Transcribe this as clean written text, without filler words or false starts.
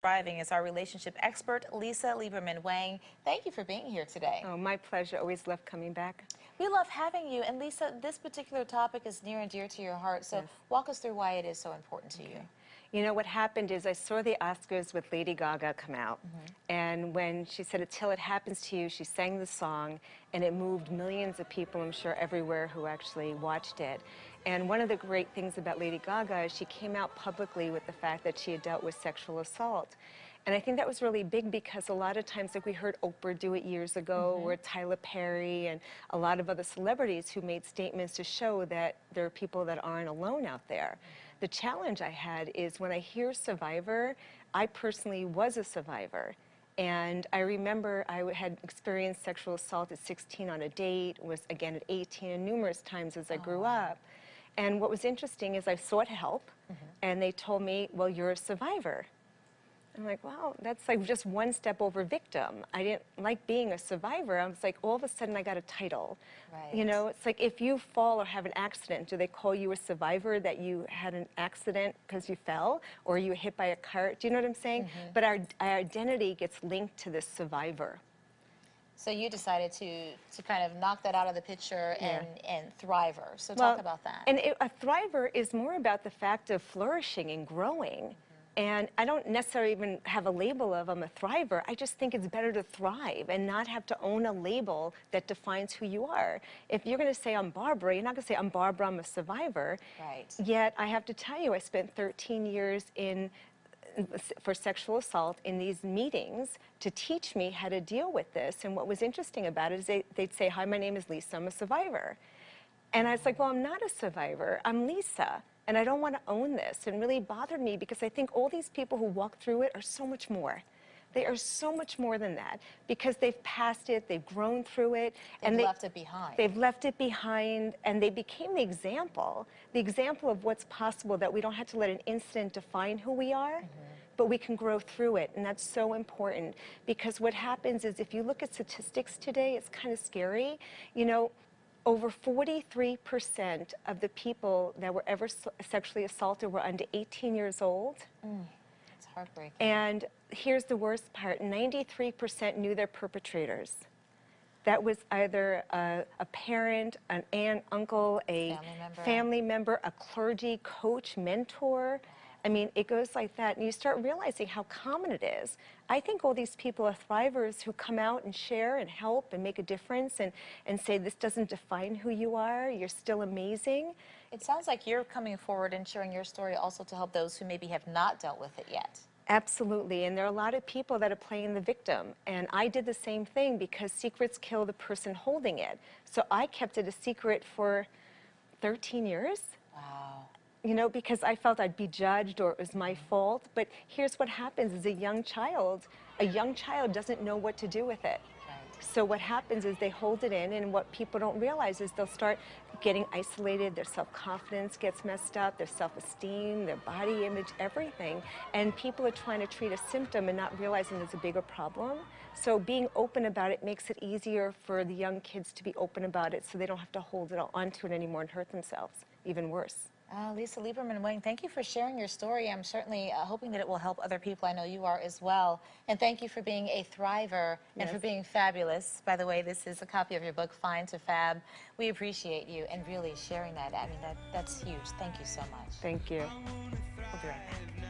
Thriving is our relationship expert, Lisa Lieberman-Wang. Thank you for being here today. Oh, my pleasure. Always love coming back. We love having you. And Lisa, this particular topic is near and dear to your heart. So Yes. walk us through why it is so important to you. You know, what happened is I saw the Oscars with Lady Gaga come out. And when she said, "Till It Happens to You," she sang the song, and it moved millions of people, I'm sure, everywhere who actually watched it. And one of the great things about Lady Gaga is she came out publicly with the fact that she had dealt with sexual assault. And I think that was really big because a lot of times, like we heard Oprah do it years ago, or Tyler Perry, and a lot of other celebrities who made statements to show that there are people that aren't alone out there. The challenge I had is when I hear survivor, I personally was a survivor. And I remember I had experienced sexual assault at 16 on a date, was again at 18, and numerous times as I grew up. And what was interesting is I sought help, and they told me, "Well, you're a survivor." I'm like, wow, that's like just one step over victim. I didn't like being a survivor. I was like, all of a sudden I got a title. Right. You know, it's like if you fall or have an accident, do they call you a survivor that you had an accident because you fell or you were hit by a cart? Do you know what I'm saying? But our identity gets linked to this survivor. So you decided to kind of knock that out of the picture and thriver. So Well, talk about that. And a thriver is more about the fact of flourishing and growing. And I don't necessarily even have a label of I'm a thriver. I just think it's better to thrive and not have to own a label that defines who you are. If you're going to say I'm Barbara, you're not going to say I'm Barbara, I'm a survivor. Right. Yet I have to tell you, I spent 13 years for sexual assault in these meetings to teach me how to deal with this. And what was interesting about it is they'd say, "Hi, my name is Lisa, I'm a survivor." And I was like, well, I'm not a survivor, I'm Lisa. And I don't want to own this. And really bothered me because I think all these people who walk through it are so much more. They are so much more than that because they've passed it, they've grown through it. They've left it behind. They've left it behind, and they became the example of what's possible, that we don't have to let an incident define who we are, but we can grow through it. And that's so important because what happens is if you look at statistics today, it's kind of scary. You know, over 43% of the people that were ever sexually assaulted were under 18 years old. It's heartbreaking. And here's the worst part, 93% knew their perpetrators. That was either a parent, an aunt, uncle, a family member, a clergy, coach, mentor. I mean, it goes like that, and you start realizing how common it is. I think all these people are thrivers who come out and share and help and make a difference and say this doesn't define who you are, you're still amazing. It sounds like you're coming forward and sharing your story also to help those who maybe have not dealt with it yet. Absolutely, and there are a lot of people that are playing the victim, and I did the same thing because secrets kill the person holding it. So I kept it a secret for 13 years. Wow. You know, because I felt I'd be judged or it was my fault. But here's what happens is a young child doesn't know what to do with it. Right. So what happens is they hold it in, and what people don't realize is they'll start getting isolated, their self-confidence gets messed up, their self-esteem, their body image, everything. And people are trying to treat a symptom and not realizing there's a bigger problem. So being open about it makes it easier for the young kids to be open about it so they don't have to hold it onto it anymore and hurt themselves, even worse. Lisa Lieberman-Wang, thank you for sharing your story. I'm certainly hoping that it will help other people. I know you are as well. And thank you for being a thriver and for being fabulous. By the way, this is a copy of your book, Fine to Fab. We appreciate you and really sharing that. I mean, that's huge. Thank you so much. Thank you. We'll be right back.